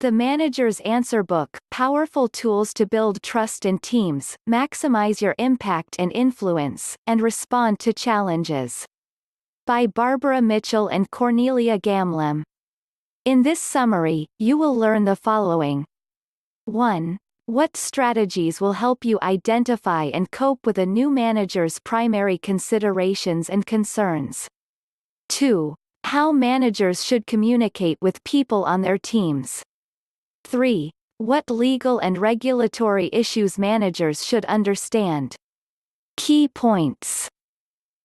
The Manager's Answer Book: Powerful Tools to Build Trust in Teams, Maximize Your Impact and Influence, and Respond to Challenges. By Barbara Mitchell and Cornelia Gamlem. In this summary, you will learn the following. 1. What strategies will help you identify and cope with a new manager's primary considerations and concerns? 2. How managers should communicate with people on their teams. 3. What legal and regulatory issues managers should understand. Key points.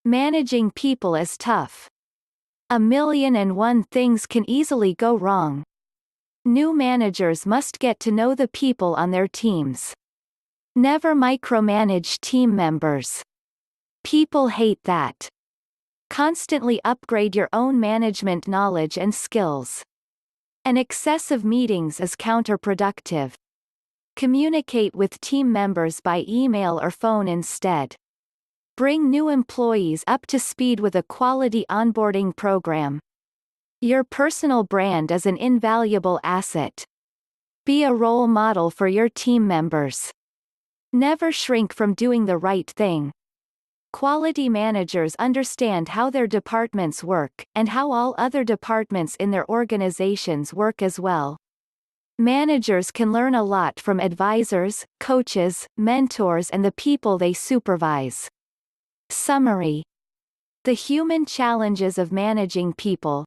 Managing people is tough. 1,000,001 things can easily go wrong. New managers must get to know the people on their teams. Never micromanage team members. People hate that. Constantly upgrade your own management knowledge and skills. An excess of meetings is counterproductive. Communicate with team members by email or phone instead. Bring new employees up to speed with a quality onboarding program. Your personal brand is an invaluable asset. Be a role model for your team members. Never shrink from doing the right thing. Quality managers understand how their departments work, and how all other departments in their organizations work as well. Managers can learn a lot from advisors, coaches, mentors, and the people they supervise. Summary. The human challenges of managing people.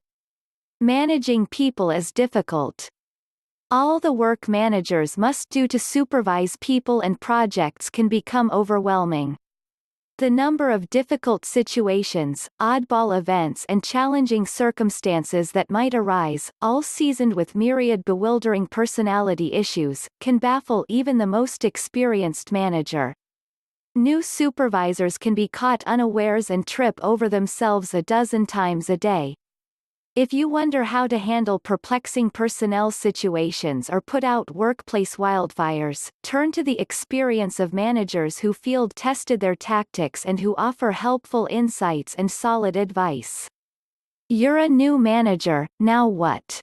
Managing people is difficult. All the work managers must do to supervise people and projects can become overwhelming. The number of difficult situations, oddball events and challenging circumstances that might arise, all seasoned with myriad bewildering personality issues, can baffle even the most experienced manager. New supervisors can be caught unawares and trip over themselves a dozen times a day. If you wonder how to handle perplexing personnel situations or put out workplace wildfires, turn to the experience of managers who field-tested their tactics and who offer helpful insights and solid advice. You're a new manager, now what?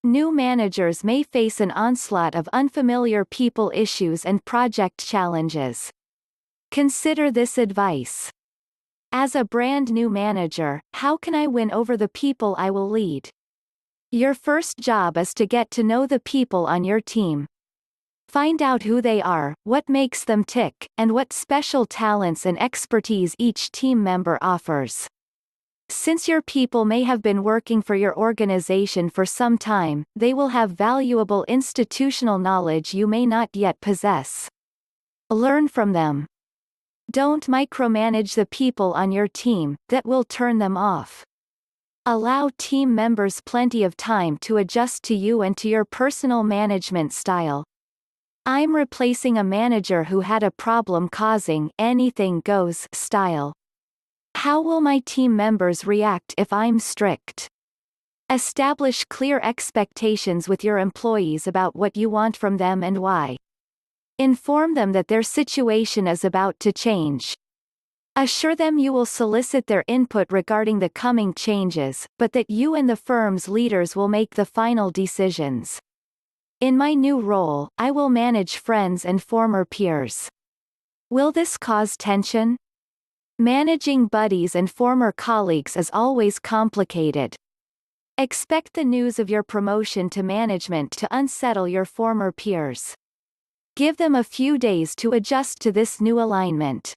New managers may face an onslaught of unfamiliar people issues and project challenges. Consider this advice. As a brand new manager, how can I win over the people I will lead? Your first job is to get to know the people on your team. Find out who they are, what makes them tick, and what special talents and expertise each team member offers. Since your people may have been working for your organization for some time, they will have valuable institutional knowledge you may not yet possess. Learn from them. Don't micromanage the people on your team, that will turn them off. Allow team members plenty of time to adjust to you and to your personal management style. I'm replacing a manager who had a problem causing anything goes style. How will my team members react if I'm strict? Establish clear expectations with your employees about what you want from them and why. Inform them that their situation is about to change. Assure them you will solicit their input regarding the coming changes, but that you and the firm's leaders will make the final decisions. In my new role, I will manage friends and former peers. Will this cause tension? Managing buddies and former colleagues is always complicated. Expect the news of your promotion to management to unsettle your former peers. Give them a few days to adjust to this new alignment.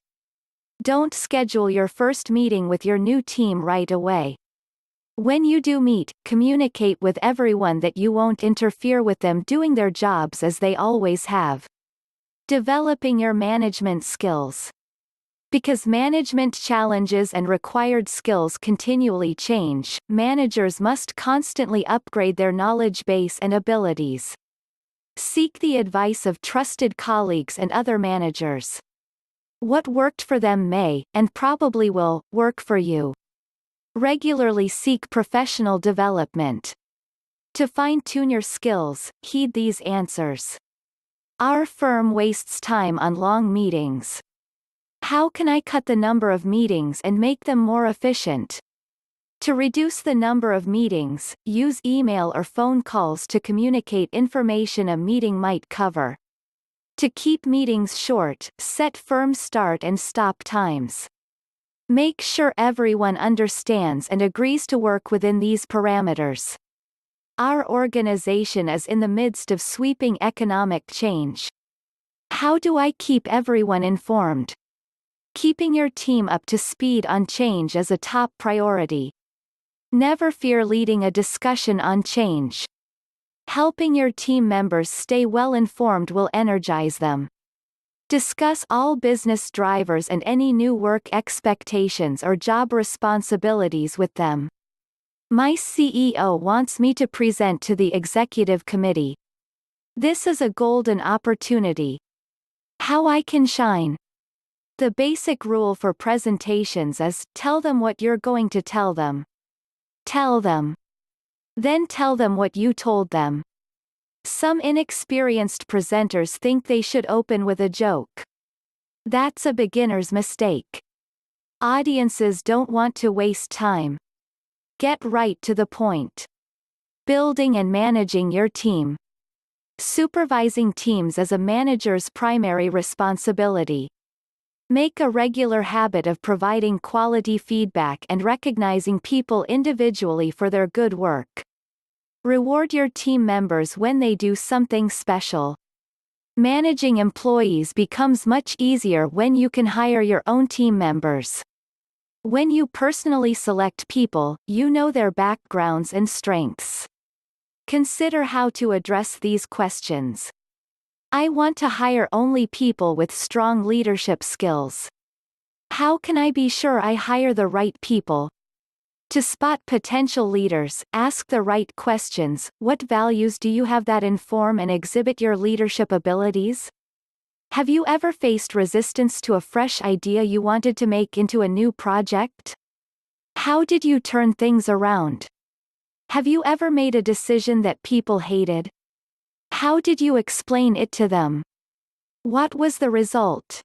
Don't schedule your first meeting with your new team right away. When you do meet, communicate with everyone that you won't interfere with them doing their jobs as they always have. Developing your management skills. Because management challenges and required skills continually change, managers must constantly upgrade their knowledge base and abilities. Seek the advice of trusted colleagues and other managers. What worked for them may, and probably will, work for you. Regularly seek professional development. To fine-tune your skills, heed these answers. Our firm wastes time on long meetings. How can I cut the number of meetings and make them more efficient? To reduce the number of meetings, use email or phone calls to communicate information a meeting might cover. To keep meetings short, set firm start and stop times. Make sure everyone understands and agrees to work within these parameters. Our organization is in the midst of sweeping economic change. How do I keep everyone informed? Keeping your team up to speed on change is a top priority. Never fear leading a discussion on change. Helping your team members stay well informed will energize them. Discuss all business drivers and any new work expectations or job responsibilities with them. My CEO wants me to present to the executive committee. This is a golden opportunity. How I can shine. The basic rule for presentations is, tell them what you're going to tell them. Tell them. Then tell them what you told them. Some inexperienced presenters think they should open with a joke. That's a beginner's mistake. Audiences don't want to waste time. Get right to the point. Building and managing your team. Supervising teams is a manager's primary responsibility. Make a regular habit of providing quality feedback and recognizing people individually for their good work. Reward your team members when they do something special. Managing employees becomes much easier when you can hire your own team members. When you personally select people, you know their backgrounds and strengths. Consider how to address these questions. I want to hire only people with strong leadership skills. How can I be sure I hire the right people? To spot potential leaders, ask the right questions. What values do you have that inform and exhibit your leadership abilities? Have you ever faced resistance to a fresh idea you wanted to make into a new project? How did you turn things around? Have you ever made a decision that people hated? How did you explain it to them? What was the result?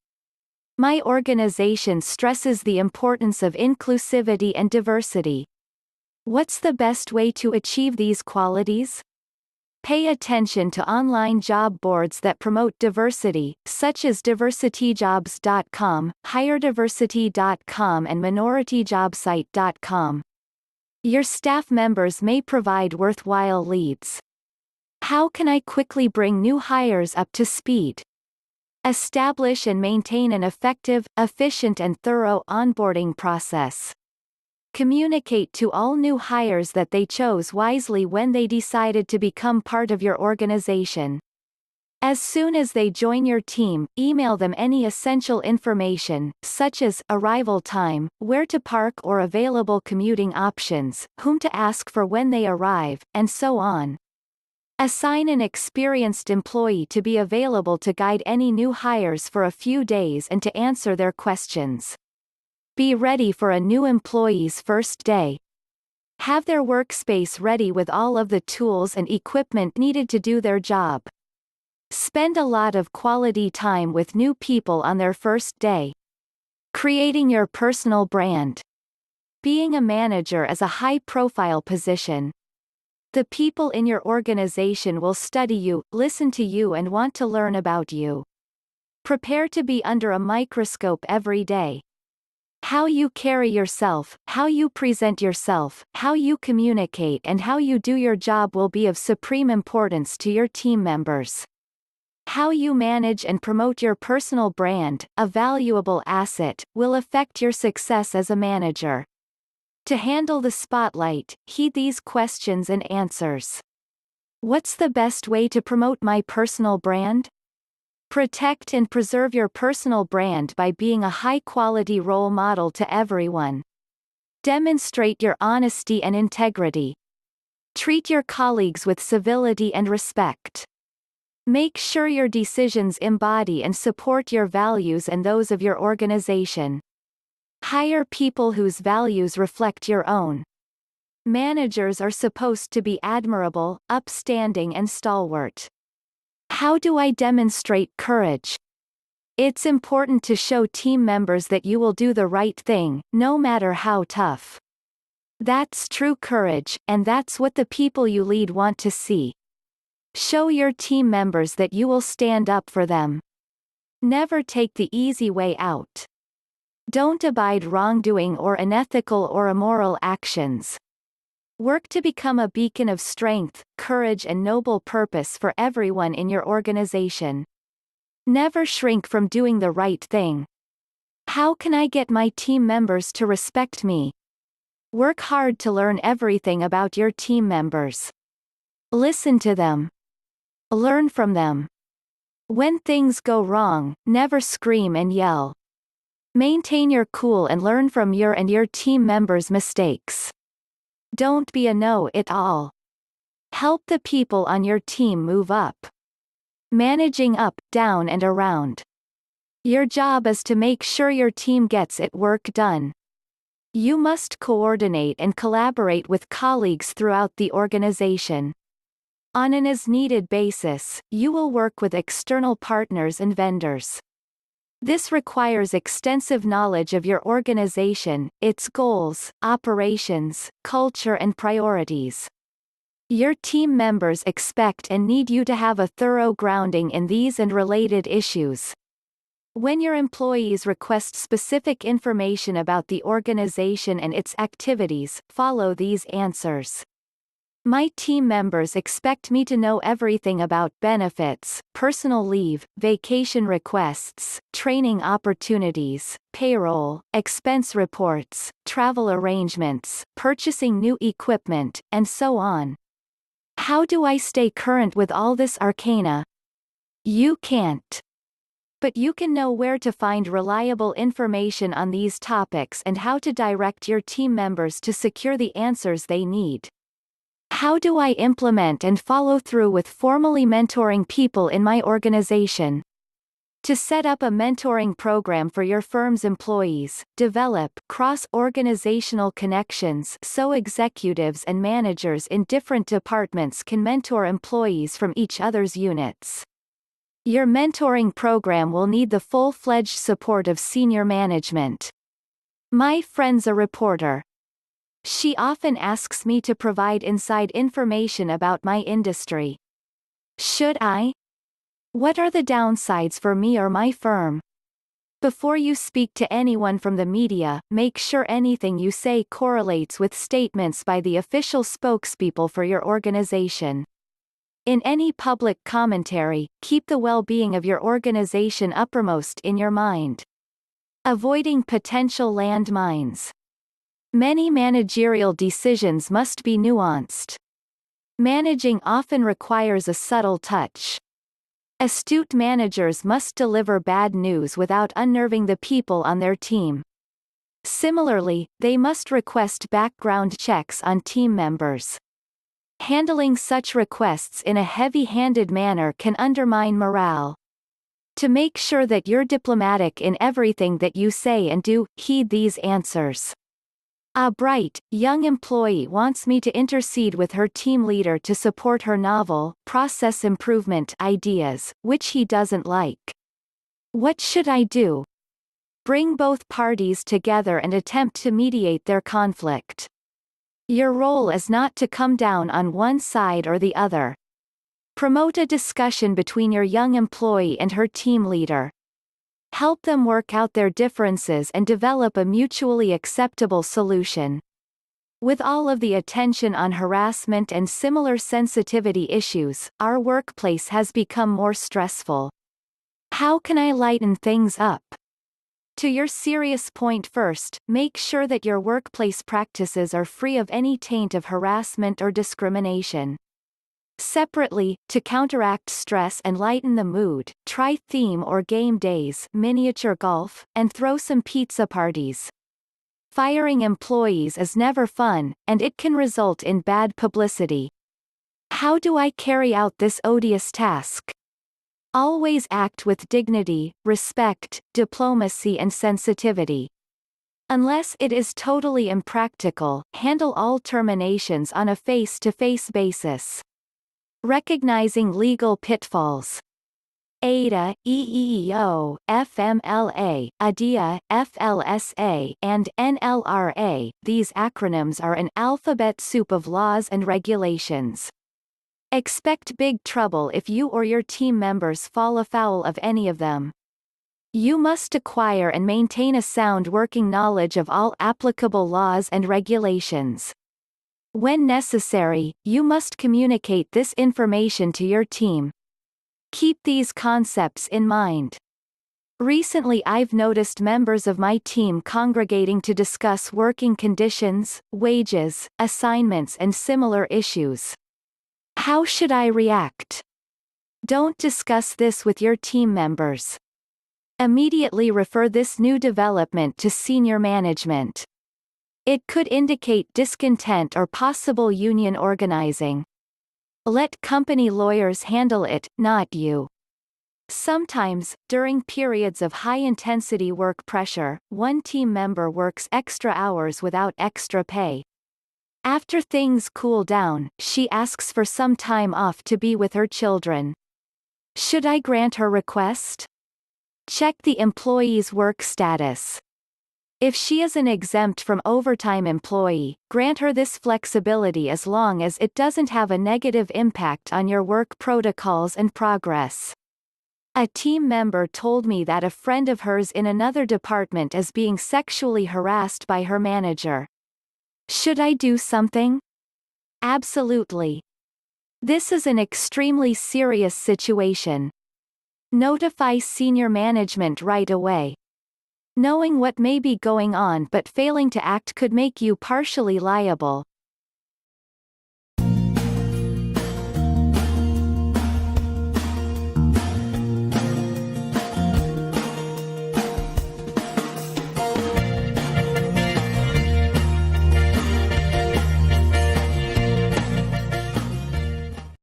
My organization stresses the importance of inclusivity and diversity. What's the best way to achieve these qualities? Pay attention to online job boards that promote diversity, such as diversityjobs.com, hirediversity.com and minorityjobsite.com. Your staff members may provide worthwhile leads. How can I quickly bring new hires up to speed? Establish and maintain an effective, efficient and thorough onboarding process. Communicate to all new hires that they chose wisely when they decided to become part of your organization. As soon as they join your team, email them any essential information, such as arrival time, where to park or available commuting options, whom to ask for when they arrive, and so on. Assign an experienced employee to be available to guide any new hires for a few days and to answer their questions. Be ready for a new employee's first day. Have their workspace ready with all of the tools and equipment needed to do their job. Spend a lot of quality time with new people on their first day. Creating your personal brand. Being a manager is a high-profile position. The people in your organization will study you, listen to you and want to learn about you. Prepare to be under a microscope every day. How you carry yourself, how you present yourself, how you communicate and how you do your job will be of supreme importance to your team members. How you manage and promote your personal brand, a valuable asset, will affect your success as a manager. To handle the spotlight, heed these questions and answers. What's the best way to promote my personal brand? Protect and preserve your personal brand by being a high-quality role model to everyone. Demonstrate your honesty and integrity. Treat your colleagues with civility and respect. Make sure your decisions embody and support your values and those of your organization. Hire people whose values reflect your own. Managers are supposed to be admirable, upstanding and stalwart. How do I demonstrate courage? It's important to show team members that you will do the right thing, no matter how tough. That's true courage, and that's what the people you lead want to see. Show your team members that you will stand up for them. Never take the easy way out. Don't abide wrongdoing or unethical or immoral actions. Work to become a beacon of strength, courage and noble purpose for everyone in your organization. Never shrink from doing the right thing. How can I get my team members to respect me? Work hard to learn everything about your team members. Listen to them. Learn from them. When things go wrong, never scream and yell. Maintain your cool and learn from your team members' mistakes. Don't be a know-it-all. Help the people on your team move up. Managing up, down and around. Your job is to make sure your team gets its work done. You must coordinate and collaborate with colleagues throughout the organization. On an as-needed basis, you will work with external partners and vendors. This requires extensive knowledge of your organization, its goals, operations, culture and priorities. Your team members expect and need you to have a thorough grounding in these and related issues. When your employees request specific information about the organization and its activities, follow these answers. My team members expect me to know everything about benefits, personal leave, vacation requests, training opportunities, payroll, expense reports, travel arrangements, purchasing new equipment, and so on. How do I stay current with all this arcana? You can't. But you can know where to find reliable information on these topics and how to direct your team members to secure the answers they need. How do I implement and follow through with formally mentoring people in my organization? To set up a mentoring program for your firm's employees, develop cross-organizational connections so executives and managers in different departments can mentor employees from each other's units. Your mentoring program will need the full-fledged support of senior management. My friend's a reporter. She often asks me to provide inside information about my industry. Should I? What are the downsides for me or my firm? Before you speak to anyone from the media, make sure anything you say correlates with statements by the official spokespeople for your organization. In any public commentary, keep the well-being of your organization uppermost in your mind. Avoiding potential landmines. Many managerial decisions must be nuanced. Managing often requires a subtle touch. Astute managers must deliver bad news without unnerving the people on their team. Similarly, they must request background checks on team members. Handling such requests in a heavy-handed manner can undermine morale. To make sure that you're diplomatic in everything that you say and do, heed these answers. A bright, young employee wants me to intercede with her team leader to support her novel, process improvement ideas, which he doesn't like. What should I do? Bring both parties together and attempt to mediate their conflict. Your role is not to come down on one side or the other. Promote a discussion between your young employee and her team leader. Help them work out their differences and develop a mutually acceptable solution. With all of the attention on harassment and similar sensitivity issues, our workplace has become more stressful. How can I lighten things up? To your serious point first, make sure that your workplace practices are free of any taint of harassment or discrimination. Separately, to counteract stress and lighten the mood, try theme or game days, miniature golf, and throw some pizza parties. Firing employees is never fun, and it can result in bad publicity. How do I carry out this odious task? Always act with dignity, respect, diplomacy and sensitivity. Unless it is totally impractical, handle all terminations on a face-to-face basis. Recognizing legal pitfalls. ADA, EEO, FMLA, ADIA, FLSA, and NLRA. These acronyms are an alphabet soup of laws and regulations. Expect big trouble if you or your team members fall afoul of any of them. You must acquire and maintain a sound working knowledge of all applicable laws and regulations. When necessary, you must communicate this information to your team. Keep these concepts in mind. Recently I've noticed members of my team congregating to discuss working conditions, wages, assignments and similar issues. How should I react? Don't discuss this with your team members. Immediately refer this new development to senior management. It could indicate discontent or possible union organizing. Let company lawyers handle it, not you. Sometimes, during periods of high-intensity work pressure, one team member works extra hours without extra pay. After things cool down, she asks for some time off to be with her children. Should I grant her request? Check the employee's work status. If she is an exempt from overtime employee, grant her this flexibility as long as it doesn't have a negative impact on your work protocols and progress. A team member told me that a friend of hers in another department is being sexually harassed by her manager. Should I do something? Absolutely. This is an extremely serious situation. Notify senior management right away. Knowing what may be going on but failing to act could make you partially liable.